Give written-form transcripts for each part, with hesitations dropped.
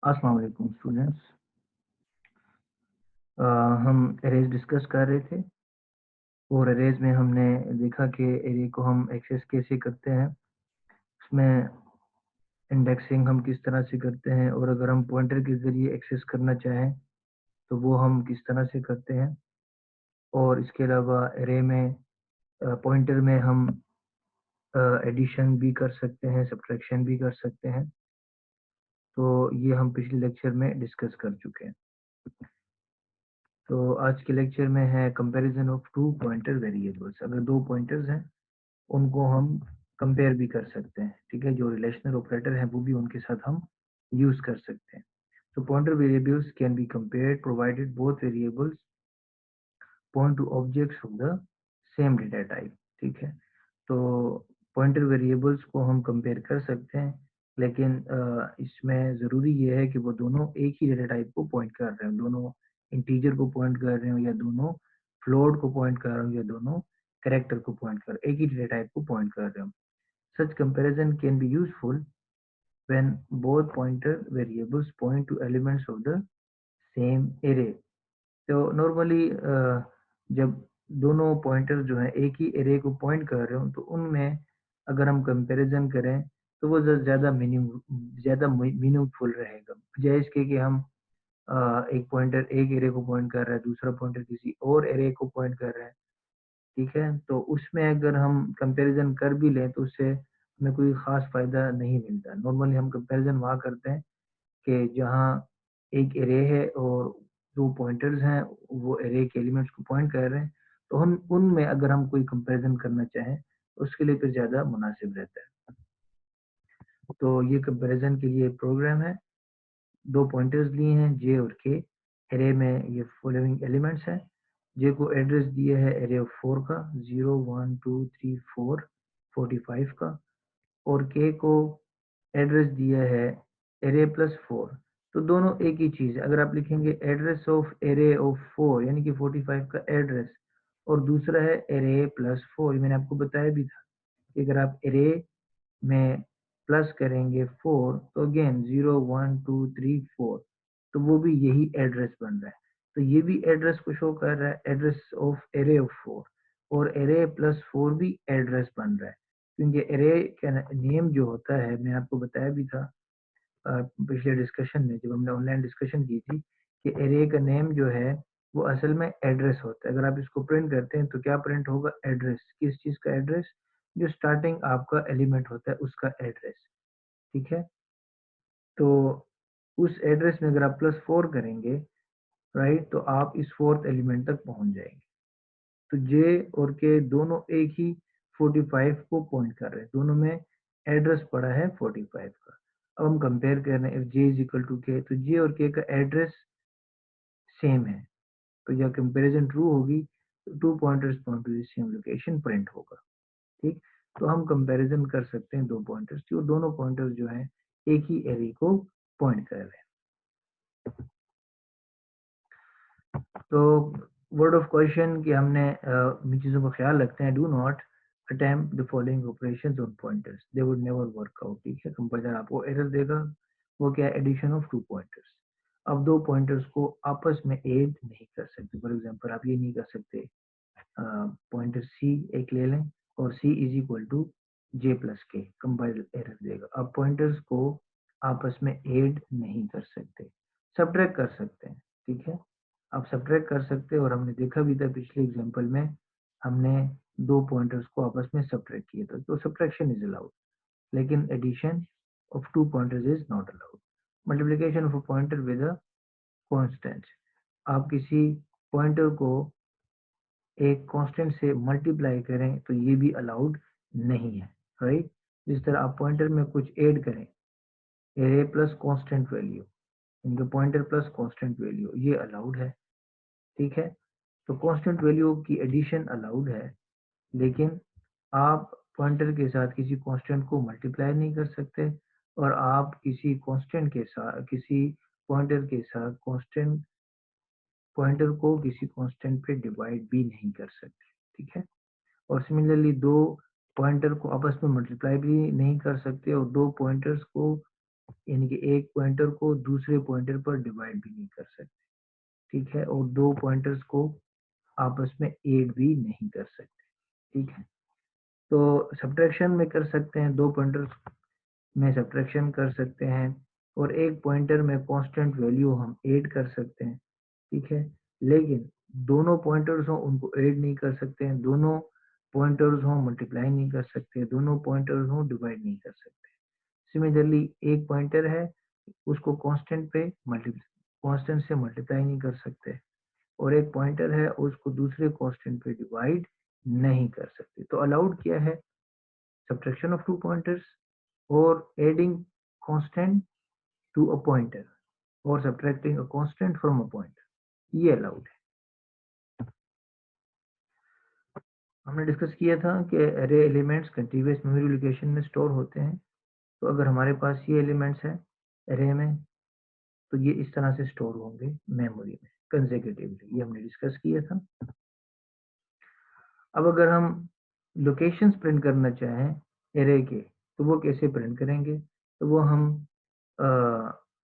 अस्सलाम वालेकुम स्टूडेंट्स। हम एरेज डिस्कस कर रहे थे और एरेज में हमने देखा कि एरे को हम एक्सेस कैसे करते हैं। उसमें इंडेक्सिंग हम किस तरह से करते हैं और अगर हम पॉइंटर के ज़रिए एक्सेस करना चाहें तो वो हम किस तरह से करते हैं। और इसके अलावा एरे में पॉइंटर में हम एडिशन भी कर सकते हैं, सब्ट्रैक्शन भी कर सकते हैं। तो ये हम पिछले लेक्चर में डिस्कस कर चुके हैं। तो आज के लेक्चर में है comparison of two pointer variables. अगर दो पॉइंटर्स हैं उनको हम कंपेयर भी कर सकते हैं, ठीक है। जो रिलेशनल ऑपरेटर है वो भी उनके साथ हम यूज कर सकते हैं। तो pointer variables can be compared provided both variables point two objects of the same data type, ठीक है। तो पॉइंटर वेरिएबल्स को हम कंपेयर कर सकते हैं, लेकिन इसमें ज़रूरी ये है कि वो दोनों एक ही डेटा टाइप को पॉइंट कर रहे हो, दोनों इंटीजर को पॉइंट कर रहे हो या दोनों फ्लोट को पॉइंट कर रहे हो या दोनों कैरेक्टर को पॉइंट कर, एक ही डेटा टाइप को पॉइंट कर रहे हो। Such comparison can be useful when both pointer variables point to elements of the same array. तो नॉर्मली जब दोनों पॉइंटर जो है एक ही एरे को पॉइंट कर रहे हो तो उनमें अगर हम कंपैरिजन करें तो वो ज़्यादा मीनिंगफुल रहेगा, बजाय इसके कि हम एक पॉइंटर एक एरे को पॉइंट कर रहा है, दूसरा पॉइंटर किसी और एरे को पॉइंट कर रहा है, ठीक है। तो उसमें अगर हम कंपैरिजन कर भी लें तो उससे हमें कोई ख़ास फ़ायदा नहीं मिलता। नॉर्मली हम कंपैरिजन वहाँ करते हैं कि जहाँ एक एरे है और दो पॉइंटर्स हैं, वो एरे के एलिमेंट्स को पॉइंट कर रहे हैं, तो हम उनमें अगर हम कोई कंपैरिजन करना चाहें तो उसके लिए फिर ज़्यादा मुनासिब रहता है। तो ये कंपैरिजन के लिए प्रोग्राम है। दो पॉइंटर्स लिए हैं जे और के, एरे में ये फॉलोइंग एलिमेंट्स हैं। जे को एड्रेस दिया है एरे ऑफ 4 का, 0 1 2 3 4 45 का, और के को एड्रेस दिया है एरे प्लस 4। तो दोनों एक ही चीज़ है। अगर आप लिखेंगे एड्रेस ऑफ एरे ऑफ 4 यानी कि 45 का एड्रेस, और दूसरा है एरे प्लस 4, मैंने आपको बताया भी था कि अगर आप एरे में प्लस करेंगे 4 तो अगेन 0 1 2 3 4, तो वो भी यही एड्रेस बन रहा है। तो ये भी एड्रेस को शो कर रहा है, एड्रेस ऑफ एरे ऑफ 4, और एरे प्लस 4 भी एड्रेस बन रहा है, क्योंकि एरे का नेम जो होता है मैंने आपको बताया भी था पिछले डिस्कशन में जब हमने ऑनलाइन डिस्कशन की थी कि एरे का नेम जो है वो असल में एड्रेस होता है। अगर आप इसको प्रिंट करते हैं तो क्या प्रिंट होगा? एड्रेस। किस चीज़ का एड्रेस? जो स्टार्टिंग आपका एलिमेंट होता है उसका एड्रेस, ठीक है। तो उस एड्रेस में अगर आप +4 करेंगे, राइट, तो आप इस फोर्थ एलिमेंट तक पहुंच जाएंगे। तो जे और के दोनों एक ही 45 को पॉइंट कर रहे हैं, दोनों में एड्रेस पड़ा है 45 का। अब हम कंपेयर कर रहे हैं, if J is equal to K, तो जे और के का एड्रेस सेम है, तो यह कंपैरिजन ट्रू होगी तो two pointers point to the same location print होगा, ठीक। तो हम कंपैरिजन कर सकते हैं दो पॉइंटर्स की, और दोनों पॉइंटर्स जो हैं एक ही एरे को पॉइंट कर रहे हैं। तो वर्ड ऑफ क्वेश्चन कि हमने इन चीज़ों का ख्याल रखते हैं। Do not attempt the following operations on pointers, they would never work out, ठीक है। कंपाइलर आपको एरर देगा, वो क्या है? Addition of two pointers. अब दो पॉइंटर्स को आपस में ऐड नहीं कर सकते। फॉर एग्जांपल आप ये नहीं कर सकते पॉइंटर सी एक ले लें और C is equal to J plus K, compiler error देगा। अब पॉइंटर्स को आपस में ऐड नहीं कर सकते, सब्ट्रैक्ट कर सकते हैं, ठीक है। आप सब्ट्रैक्ट कर सकते हैं, और हमने देखा भी था पिछले एग्जांपल में, हमने दो पॉइंटर्स को आपस में सब्ट्रैक्ट किया था, तो सब्ट्रैक्शन इज अलाउड, लेकिन addition of two pointers is not allowed. Multiplication of a pointer with a constant, आप किसी पॉइंटर को एक कांस्टेंट से मल्टीप्लाई करें तो ये भी अलाउड नहीं है, राइट। जिस तरह आप पॉइंटर में कुछ ऐड करें, एरे प्लस कांस्टेंट वैल्यू, इनका पॉइंटर प्लस कांस्टेंट वैल्यू, ये अलाउड है, ठीक है। तो कांस्टेंट वैल्यू की एडिशन अलाउड है, लेकिन आप पॉइंटर के साथ किसी कांस्टेंट को मल्टीप्लाई नहीं कर सकते, और आप किसी कांस्टेंट के साथ किसी पॉइंटर के साथ कांस्टेंट पॉइंटर को किसी कांस्टेंट पे डिवाइड भी नहीं कर सकते, ठीक है। और सिमिलरली दो पॉइंटर को आपस में मल्टीप्लाई भी नहीं कर सकते, और दो पॉइंटर्स को यानी कि एक पॉइंटर को दूसरे पॉइंटर पर डिवाइड भी नहीं कर सकते, ठीक है, और दो पॉइंटर्स को आपस में ऐड भी नहीं कर सकते, ठीक है। तो सब्ट्रैक्शन में कर सकते हैं, दो पॉइंटर्स में सब्ट्रैक्शन कर सकते हैं, और एक पॉइंटर में कांस्टेंट वैल्यू हम ऐड कर सकते हैं, ठीक है। लेकिन दोनों पॉइंटर्स हो उनको ऐड नहीं कर सकते हैं, दोनों पॉइंटर्स हो मल्टीप्लाई नहीं कर सकते, दोनों पॉइंटर्स हो डिवाइड नहीं कर सकते। सिमिलरली एक पॉइंटर है, उसको कांस्टेंट पे कांस्टेंट से मल्टीप्लाई नहीं कर सकते, और एक पॉइंटर है उसको दूसरे कांस्टेंट पे डिवाइड नहीं कर सकते। तो अलाउड क्या है? सब्ट्रैक्शन ऑफ टू पॉइंटर्स, और adding constant to a pointer, और subtracting a constant from a pointer, ये अलाउड है। हमने डिस्कस किया था कि array elements continuous memory location में स्टोर होते हैं। तो अगर हमारे पास ये एलिमेंट्स हैं एरे में, तो ये इस तरह से स्टोर होंगे मेमोरी में कंसेक्यूटिवली, ये हमने डिस्कस किया था। अब अगर हम लोकेशंस प्रिंट करना चाहें एरे के, तो वो कैसे प्रिंट करेंगे? तो वो हम आ,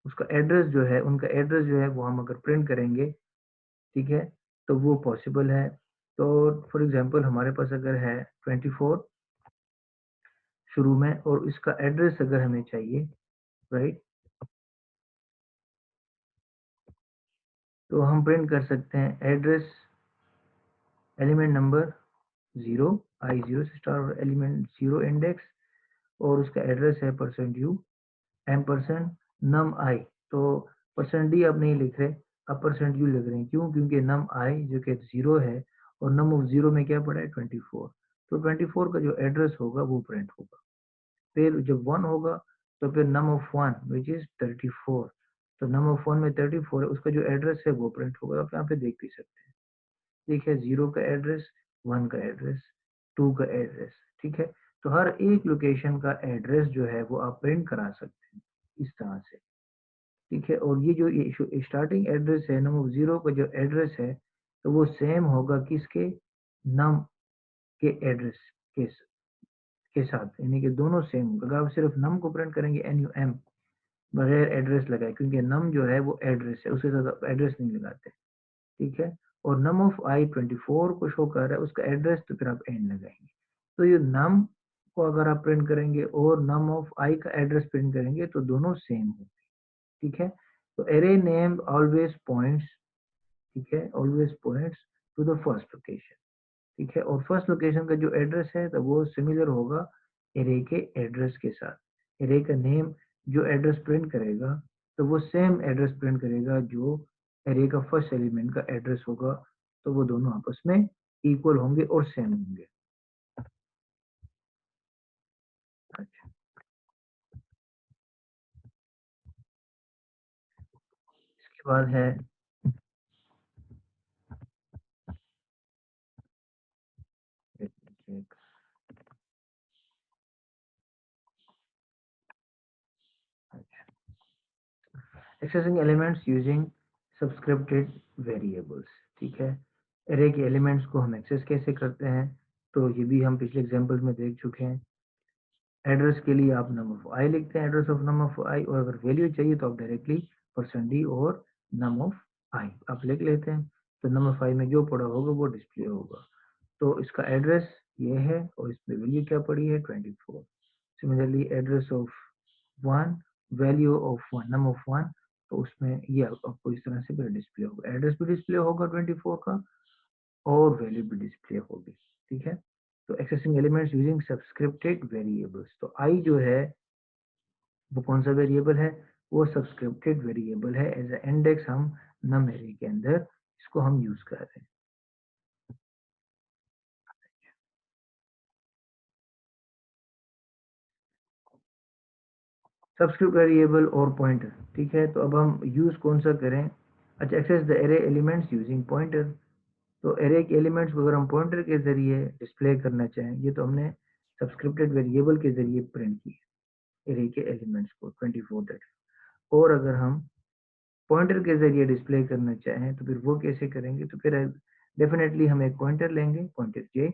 उसका एड्रेस जो है, उनका एड्रेस जो है वो हम अगर प्रिंट करेंगे, ठीक है, तो वो पॉसिबल है। तो फॉर एग्जांपल हमारे पास अगर है 24 शुरू में, और इसका एड्रेस अगर हमें चाहिए, राइट, तो हम प्रिंट कर सकते हैं एड्रेस एलिमेंट नंबर 0, I0 से स्टार, और एलिमेंट 0 इंडेक्स, और उसका एड्रेस है %u एम्परसेंड नम आई। तो %d अब नहीं लिख रहे, अब %u लिख रहे हैं। क्यों? क्योंकि नम आई जो कि 0 है, और नम ऑफ 0 में क्या पड़ा है? 24। तो 24 का जो एड्रेस होगा वो प्रिंट होगा। फिर जब 1 होगा तो फिर नम ऑफ 1 विच इज 34। तो नम ऑफ 1 में 34 है, उसका जो एड्रेस है वो प्रिंट होगा। आप यहाँ पे देख भी सकते हैं, ठीक है, 0 का एड्रेस, 1 का एड्रेस, 2 का एड्रेस, ठीक है। तो हर एक लोकेशन का एड्रेस जो है वो आप प्रिंट करा सकते हैं इस तरह से, ठीक है। और ये जो स्टार्टिंग एड्रेस है नम ऑफ 0 का जो एड्रेस है, तो वो सेम होगा किसके? नम के एड्रेस के के साथ, यानी कि दोनों सेम। अगर आप सिर्फ नम को प्रिंट करेंगे NUM बगैर एड्रेस लगाए, क्योंकि नम जो है वो एड्रेस है, उसके साथ आप एड्रेस नहीं लगाते, ठीक है। और नम ऑफ आई 24 को शो कर रहा है उसका एड्रेस, तो फिर आप एन लगाएंगे। तो ये नम को अगर आप प्रिंट करेंगे और नम ऑफ आई का एड्रेस प्रिंट करेंगे, तो दोनों सेम होंगे, ठीक है। तो एरे नेम ऑलवेज पॉइंट्स, ठीक है, always points to the first location, ठीक है। और फर्स्ट लोकेशन का जो एड्रेस है तो वो सिमिलर होगा एरे के एड्रेस के साथ। एरे का नेम जो एड्रेस प्रिंट करेगा, तो वो सेम एड्रेस प्रिंट करेगा जो एरे का फर्स्ट एलिमेंट का एड्रेस होगा। तो वो दोनों आपस में इक्वल होंगे और सेम होंगे। अच्छा, इसके बाद है एक्सेसिंग एलिमेंट्स यूजिंग सब्सक्रिप्टेड वेरिएबल्स, ठीक है। एरे के एलिमेंट्स को हम एक्सेस कैसे करते हैं? तो ये भी हम पिछले एग्जांपल्स में देख चुके हैं। एड्रेस के लिए आप नम ऑफ आई लिखते हैं, एड्रेस ऑफ नम ऑफ आई, और अगर वैल्यू चाहिए तो आप डायरेक्टली %d और नम ऑफ आई आप लिख लेते हैं। तो नम ऑफ आई में जो पड़ा होगा वो डिस्प्ले होगा। तो इसका एड्रेस ये है, और इसमें वैल्यू क्या पड़ी है? 24। Similarly address of 1, value of 1, num of 1, तो उसमें ये आपको इस तरह से फिर डिस्प्ले होगा, एड्रेस भी डिस्प्ले होगा 24 का, और वैल्यू भी डिस्प्ले होगी, ठीक है। तो एक्सेसिंग एलिमेंट्स यूजिंग सब्सक्रिप्टेड वेरिएबल्स, तो आई जो है वो कौन सा वेरिएबल है? वो सब्सक्रिप्टेड वेरिएबल है। एज ए इंडेक्स हम नम एरे के अंदर इसको हम यूज कर रहे हैं। सब्सक्रिप्ट वेरिएबल और पॉइंटर, ठीक है। तो अब हम यूज कौन सा करें? अच्छा, access the array elements using pointer. तो एरे के एलिमेंट्स को अगर हम पॉइंटर के जरिए डिस्प्ले करना चाहें, ये तो हमने सब्सक्रिप्टेड वेरिएबल के जरिए प्रिंट किए एरे के एलिमेंट्स को 24 तक। और अगर हम पॉइंटर के जरिए डिस्प्ले करना चाहें तो फिर वो कैसे करेंगे? तो फिर डेफिनेटली हम एक पॉइंटर लेंगे, पॉइंटर जे,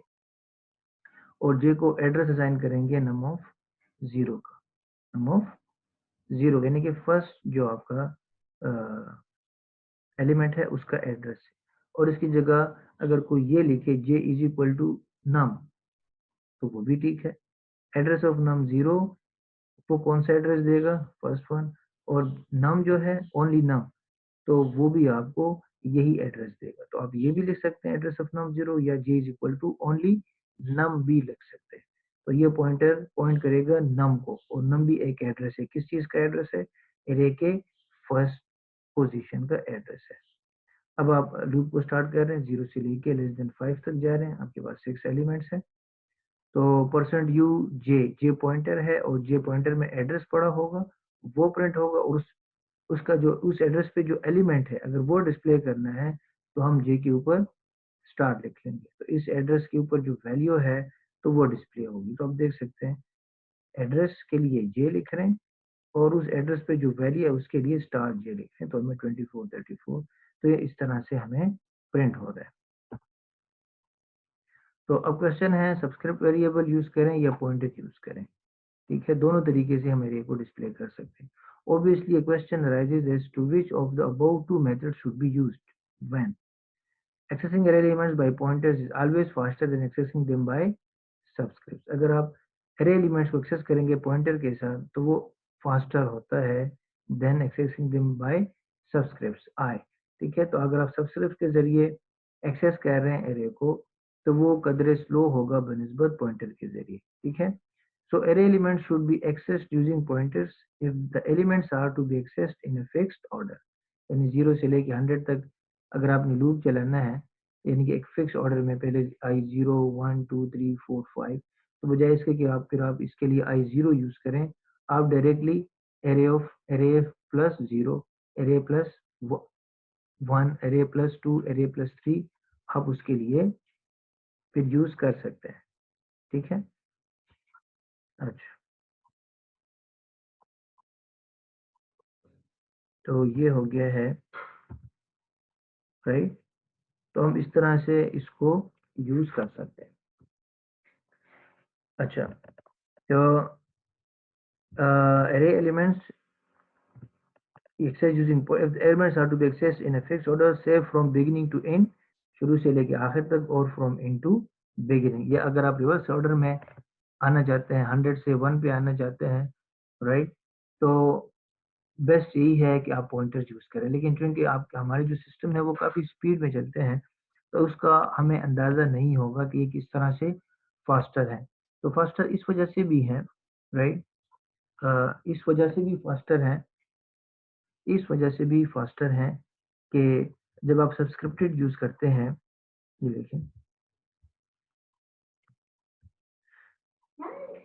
और जे को एड्रेस असाइन करेंगे नम ऑफ 0 का, नम ऑफ 0 यानी कि फर्स्ट जो आपका एलिमेंट है उसका एड्रेस है, और इसकी जगह अगर कोई ये लिखे j इज इक्वल टू नम तो वो भी ठीक है। एड्रेस ऑफ नम 0, वो कौन सा एड्रेस देगा, फर्स्ट वन, और नम जो है ओनली नम, तो वो भी आपको यही एड्रेस देगा। तो आप ये भी लिख सकते हैं एड्रेस ऑफ नम 0, या j is equal to only num भी लिख सकते हैं। तो ये पॉइंटर पॉइंट करेगा नम को, और नम भी एक एड्रेस है, किस चीज का एड्रेस है, एरे के फर्स्ट पोजीशन का एड्रेस है। अब आप लूप को स्टार्ट कर रहे हैं, 0 से लेके लेस देन 5 तक जा रहे हैं, आपके पास 6 एलिमेंट्स हैं। तो %u जे पॉइंटर है, और जे पॉइंटर में एड्रेस पड़ा होगा वो प्रिंट होगा, और उसका जो उस एड्रेस पे जो एलिमेंट है अगर वो डिस्प्ले करना है तो हम जे के ऊपर स्टार लिख लेंगे, तो इस एड्रेस के ऊपर जो वैल्यू है तो वो डिस्प्ले होगी। तो आप देख सकते हैं एड्रेस के लिए जे लिख रहे हैं, और उस एड्रेस पे जो वैल्यू है उसके लिए स्टार जे लिख रहे हैं, तो हमें 24 34, तो ये इस तरह से हमें प्रिंट हो रहा है। तो अब क्वेश्चन है सब्सक्रिप्ट वेरिएबल यूज करें या पॉइंटर यूज करें। ठीक है, दोनों तरीके से हम एरे को डिस्प्ले कर सकते हैं। Obviously, a question arises as to which of the above two methods should be used when accessing array elements by pointers is always faster than accessing them by subscripts. अगर आप array elements को access करेंगे pointer के साथ तो वो faster होता है than accessing them by subscripts I। ठीक है, तो अगर आप सबस्क्रिप्ट के जरिए एक्सेस कर रहे हैं एरे को तो वो कदरे स्लो होगा बनिस्बत पॉइंटर के जरिए। ठीक है, so array elements should be accessed using pointers if the elements are to be accessed in a fixed order। यानी 0 से लेके 100 तक अगर आपने लूप चलाना है, यानी कि एक फिक्स ऑर्डर में पहले I0 1 2 3 4 5, तो बजाय इसके कि आप फिर आप इसके लिए I0 यूज करें, आप directly array plus 0, array plus 1, array plus 2, array plus 3 आप उसके लिए फिर यूज कर सकते हैं। ठीक है, अच्छा, तो ये हो गया है राइट। तो हम इस तरह से इसको यूज कर सकते हैं। अच्छा, तो array elements access using if the elements are to be accessed in a fixed order say from beginning to end, शुरू से लेके आखिर तक, और from end to beginning, या अगर आप रिवर्स ऑर्डर में आना चाहते हैं 100 से 1 पे आना चाहते हैं राइट, तो बेस्ट यही है कि आप पॉइंटर्स यूज करें। लेकिन चूंकि आप हमारे जो सिस्टम है वो काफी स्पीड में चलते हैं तो उसका हमें अंदाजा नहीं होगा कि ये किस तरह से फास्टर है। तो फास्टर इस वजह से भी है राइट, इस वजह से भी फास्टर है, इस वजह से भी फास्टर है कि जब आप सब्सक्रिप्टेड यूज करते हैं, ये देखें,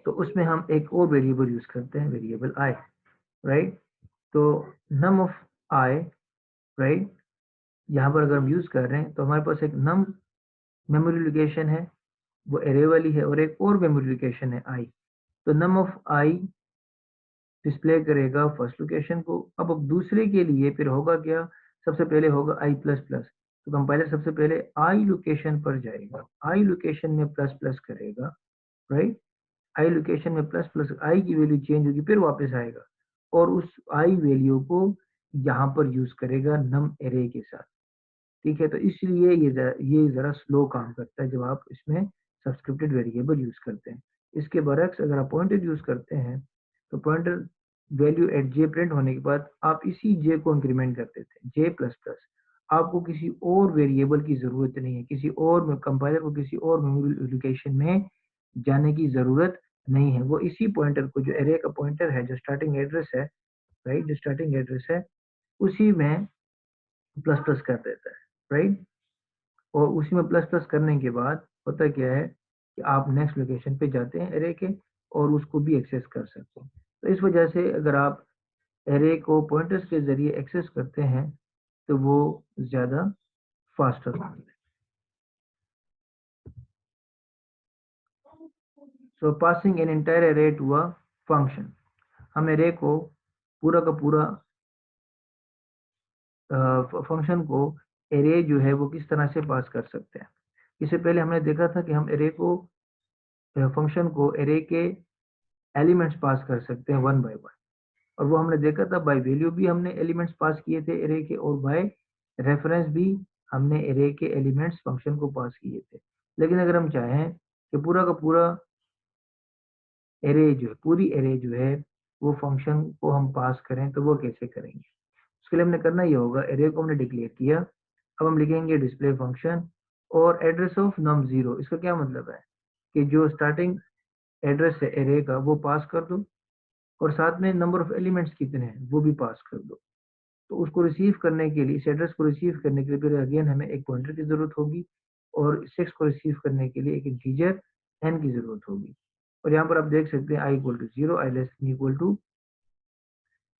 तो उसमें हम एक और वेरिएबल यूज करते हैं, वेरिएबल आई राइट। तो नम ऑफ आई राइट, यहाँ पर अगर हम यूज कर रहे हैं तो हमारे पास एक नम मेमोरी लोकेशन है, वो एरे वाली है, और एक और मेमोरी लोकेशन है आई। तो नम ऑफ आई डिस्प्ले करेगा फर्स्ट लोकेशन को। अब दूसरे के लिए फिर होगा क्या, सबसे पहले होगा आई प्लस प्लस, तो कंपाइलर सबसे पहले आई लोकेशन पर जाएगा, आई लोकेशन में प्लस प्लस करेगा राइट, आई लोकेशन में प्लस प्लस आई की वैल्यू चेंज होगी फिर वापस आएगा, और उस आई वैल्यू को यहाँ पर यूज करेगा नम एरे के साथ। ठीक है, तो इसलिए ये जरा स्लो काम करता है जब आप इसमें सब्सक्रिप्टेड वेरिएबल यूज करते हैं। इसके बरक्स अगर आप पॉइंटर यूज करते हैं तो पॉइंटर वैल्यू एट जे प्रिंट होने के बाद आप इसी जे को इंक्रीमेंट कर देते हैं, जे प्लस प्लस। आपको किसी और वेरिएबल की जरूरत नहीं है, किसी और कंपाइलर को किसी और मेमोरी लोकेशन में जाने की जरूरत नहीं है। वो इसी पॉइंटर को, जो एरे का पॉइंटर है, जो स्टार्टिंग एड्रेस है राइट, जो स्टार्टिंग एड्रेस है उसी में प्लस प्लस कर देता है राइट। और उसी में प्लस प्लस करने के बाद होता क्या है कि आप नेक्स्ट लोकेशन पे जाते हैं एरे के, और उसको भी एक्सेस कर सकते हैं। तो इस वजह से अगर आप एरे को पॉइंटर्स के जरिए एक्सेस करते हैं तो वो ज्यादा फास्ट होता है। So passing an entire array to a function, हम एरे को पूरा का पूरा फंक्शन को एरे जो है वो किस तरह से पास कर सकते हैं। इससे पहले हमने देखा था कि हम एरे को फंक्शन को एरे के एलिमेंट्स पास कर सकते हैं वन बाय वन। और वो हमने देखा था बाय वैल्यू भी हमने एलिमेंट्स पास किए थे एरे के, और बाय रेफरेंस भी हमने एरे के एलिमेंट्स फंक्शन को पास किए थे। लेकिन अगर हम चाहें कि पूरा का पूरा एरे जो है, पूरी एरे जो है वो फंक्शन को हम पास करें, तो वो कैसे करेंगे? उसके लिए हमने करना ये होगा, एरे को हमने डिक्लेयर किया, अब हम लिखेंगे डिस्प्ले फंक्शन और एड्रेस ऑफ नम 0। इसका क्या मतलब है कि जो स्टार्टिंग एड्रेस है एरे का वो पास कर दो, और साथ में नंबर ऑफ एलिमेंट्स कितने हैं वो भी पास कर दो। तो उसको रिसीव करने के लिए, इस एड्रेस को रिसीव करने के लिए फिर अगेन हमें एक पॉइंटर की जरूरत होगी, और 6 को रिसीव करने के लिए एक इंटीजर n की जरूरत होगी। और यहाँ पर आप देख सकते हैं i equal to 0, i less equal to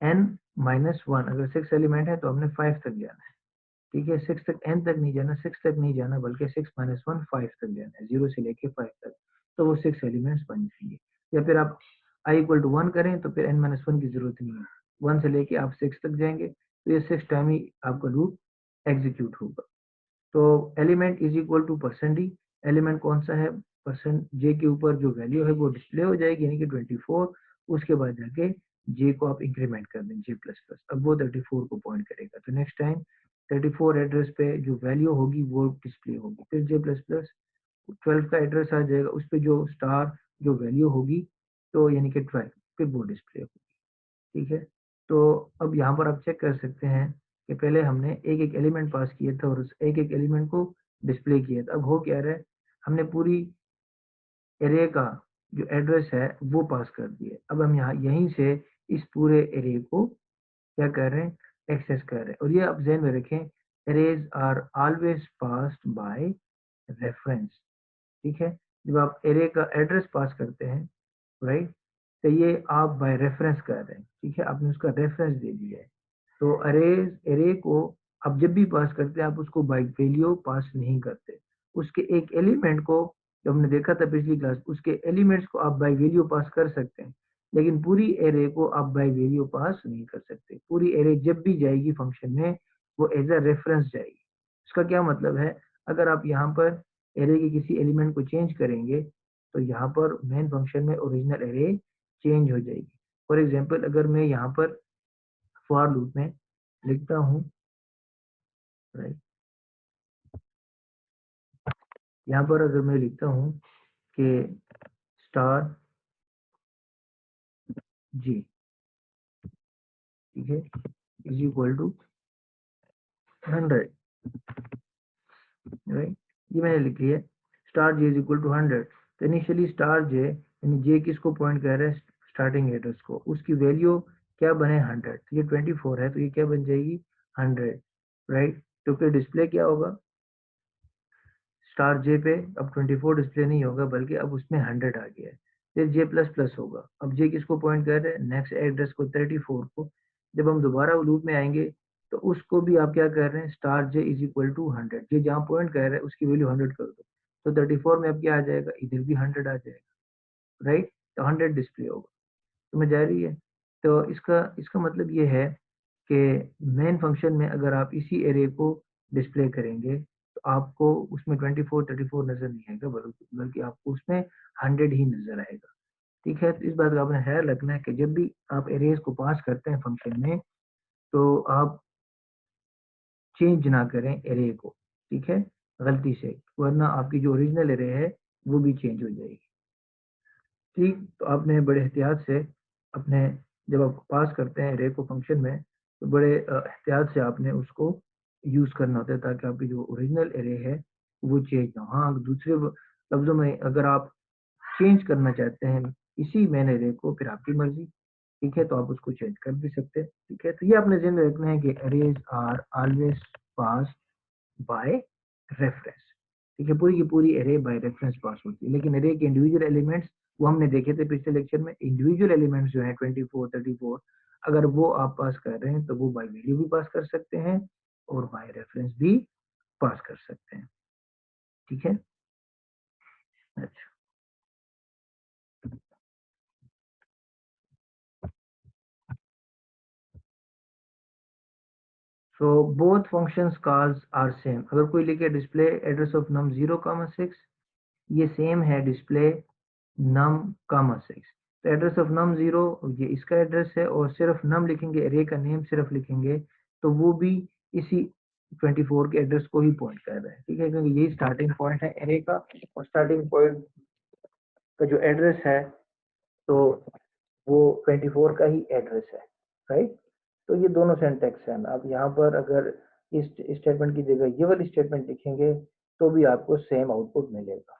n minus 1। अगर 6 एलिमेंट है तो हमने 5 तक जाना है, ठीक है। 6 तक, n तक नहीं जाना, 6 तक नहीं जाना, बल्कि 6 माइनस 1 5 तक जाना है, 0 से लेके 5 तक। तो वो 6 एलिमेंट्स बन जाएंगे। या फिर आप i इक्वल टू 1 करें तो फिर n माइनस 1 की जरूरत नहीं है, 1 से लेके आप 6 तक जाएंगे, तो ये 6 टाइम ही आपका लूप एग्जीक्यूट होगा। तो element is equal two percent D, element कौन सा है, परसेंट जे के ऊपर जो वैल्यू है वो डिस्प्ले हो जाएगी, यानी कि 24। उसके बाद जाके जे को आप इंक्रीमेंट कर दें, जे प्लस प्लस, अब वो 34 को पॉइंट करेगा। तो नेक्स्ट टाइम 34 एड्रेस पे जो वैल्यू होगी वो डिस्प्ले होगी। फिर जे प्लस प्लस 12 का एड्रेस आ जाएगा, उस पर जो स्टार जो वैल्यू होगी, तो यानी कि 12, फिर वो डिस्प्ले होगी, ठीक है। तो अब यहाँ पर आप चेक कर सकते हैं कि पहले हमने एक एक एलिमेंट पास किया था और उस एक एक एलिमेंट को डिस्प्ले किया था। अब हो क्या रहा है, हमने पूरी एरे का जो एड्रेस है वो पास कर दिया। अब हम यहाँ यहीं से इस पूरे एरे को क्या कर रहे हैं, एक्सेस कर रहे हैं। और ये आप ध्यान में रखें, arrays are always passed by reference, ठीक है। जब आप एरे का एड्रेस पास करते हैं, राइट, तो ये आप बाय रेफरेंस कर रहे हैं, ठीक है, आपने उसका रेफरेंस दे दिया है। तो एरे को आप जब भी पास करते हैं, आप उसको बाय वैल्यू पास नहीं करते, उसके एक एलिमेंट को, जो हमने देखा था पिछली क्लास, उसके एलिमेंट्स को आप बाय वैल्यू पास कर सकते हैं, लेकिन पूरी एरे को आप बाय वैल्यू पास नहीं कर सकते। पूरी एरे जब भी जाएगी फंक्शन में, वो एज अ रेफरेंस जाएगी। इसका क्या मतलब है, अगर आप यहाँ पर एरे के किसी एलिमेंट को चेंज करेंगे, तो यहाँ पर मेन फंक्शन में ओरिजिनल एरे चेंज हो जाएगी। फॉर एग्जाम्पल, अगर मैं यहाँ पर फॉर लूप में लिखता हूँ, राइट, यहाँ पर अगर मैं लिखता हूँ कि स्टार जी, ठीक है, इज इक्वल टू 100, राइट, ये मैंने लिख लिया। Star J is equal to 100, तो इनिशियली स्टार जे, यानी जे किसको पॉइंट कर रहा है, स्टार्टिंग एड्रेस को, उसकी वैल्यू क्या बने 100, तो ये 24 है, तो ये क्या बन जाएगी 100, राइट। तो फिर डिस्प्ले क्या होगा, स्टार जे पे अब 24 डिस्प्ले नहीं होगा, बल्कि अब उसमें 100 आ गया है। फिर जे प्लस प्लस होगा, अब जे किसको पॉइंट कर रहे हैं, नेक्स्ट एड्रेस को 34 को। जब हम दोबारा लूप में आएंगे, तो उसको भी आप क्या कर रहे हैं, star J is equal to 100, J जहाँ पॉइंट कर रहा है उसकी वैल्यू 100 कर दो, तो 34 में अब क्या आ जाएगा, इधर भी 100 आ जाएगा, राइट। तो 100 डिस्प्ले होगा, समझ आ रही है। तो इसका इसका मतलब ये है कि मेन फंक्शन में अगर आप इसी एरे को डिस्प्ले करेंगे, तो आपको उसमें 24 34 नजर नहीं आएगा, बल्कि आपको उसमें 100 ही नजर आएगा, ठीक है। तो इस बात का आपने ख्याल रखना है कि जब भी आप एरेज को पास करते हैं फंक्शन में, तो आप चेंज ना करें एरे को, ठीक है, गलती से, वरना आपकी जो ओरिजिनल एरे है वो भी चेंज हो जाएगी, ठीक। तो आपने बड़े एहतियात से अपने, जब आप पास करते हैं एरे को फंक्शन में, तो बड़े एहतियात से आपने उसको यूज करना होता है, ताकि आपकी जो ओरिजिनल एरे है वो चेंज ना हो। हाँ, दूसरे लफ्जों में अगर आप चेंज करना चाहते हैं इसी मेन एरे को, फिर आपकी मर्जी, ठीक है, तो आप उसको चेंज कर भी सकते हैं, ठीक है। तो ये आपने ध्यान में रखना है कि arrays are always pass by reference, ठीक है। पूरी की पूरी एरे बाय रेफरेंस पास होती है, लेकिन एरे के इंडिविजुअल एलिमेंट्स वो हमने देखे थे पिछले लेक्चर में। इंडिविजुअल एलिमेंट्स जो है 24 34, अगर वो आप पास कर रहे हैं, तो वो बाय वैल्यू भी पास कर सकते हैं और बाय रेफरेंस भी पास कर सकते हैं, ठीक है। अच्छा, so both functions calls are same. अगर कोई लिखे डिस्प्ले एड्रेस ऑफ नम 0, 6, ये सेम है डिस्प्ले नम, 6। तो एड्रेस ऑफ नम 0 ये इसका एड्रेस है, और सिर्फ नम लिखेंगे, एरे का नेम सिर्फ लिखेंगे, तो वो भी इसी 24 के एड्रेस को ही पॉइंट कर रहा है, ठीक है, क्योंकि यही स्टार्टिंग पॉइंट है एरे का, और स्टार्टिंग पॉइंट का जो एड्रेस है तो वो 24 का ही एड्रेस है, राइट। तो ये दोनों सिंटैक्स हैं। आप यहाँ पर अगर इस स्टेटमेंट की जगह ये वाली स्टेटमेंट लिखेंगे तो भी आपको सेम आउटपुट मिलेगा।